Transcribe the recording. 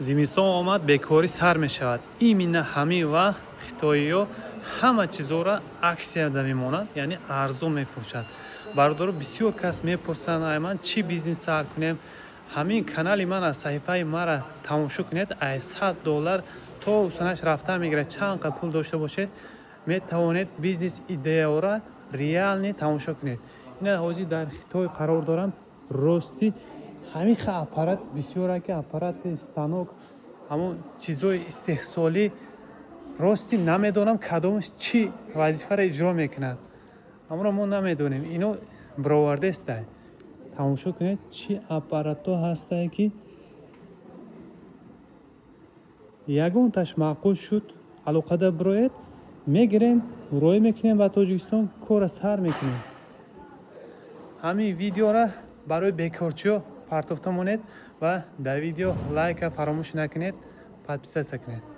зимистон омад, бекорӣ сар мешавад. Именно ҳамин вақт хитоиё ҳама чизора аксияда мемонад, яъне арзон мефурӯшад. Бародаро, бисёр кас мепурсанд ай ман чӣ бизнес старт кунем. Ҳамин канали мана, саҳифаи мара тамошо кунед. Ай $100 то усанаш рафта мегирад. Чанд қа пул дошта бошед, метавонед бизнес идеяора реалне тамошо кунед. Ина ҳозир дар Хитой қарор дорам. Рости ҳамин ха аппарат бисёра ки аппарати станок, ҳамон чизои истеҳсолӣ, рости намедонам кадомаш чӣ вазифаро иҷро мекунад. Амро мо намедонем. Ино баровардестай. Тамошо кунед чӣ аппаратҳо ҳастае ки ягонташ маъқул шуд. Алоқада бироед, мегирем, муроӣ мекунем ба Тоҷикистон, кора сар мекунем. ҳамин видеора барои бекорчиё партофта монед ва дар видео лайка фаромӯш накунед, подписатсия кунед.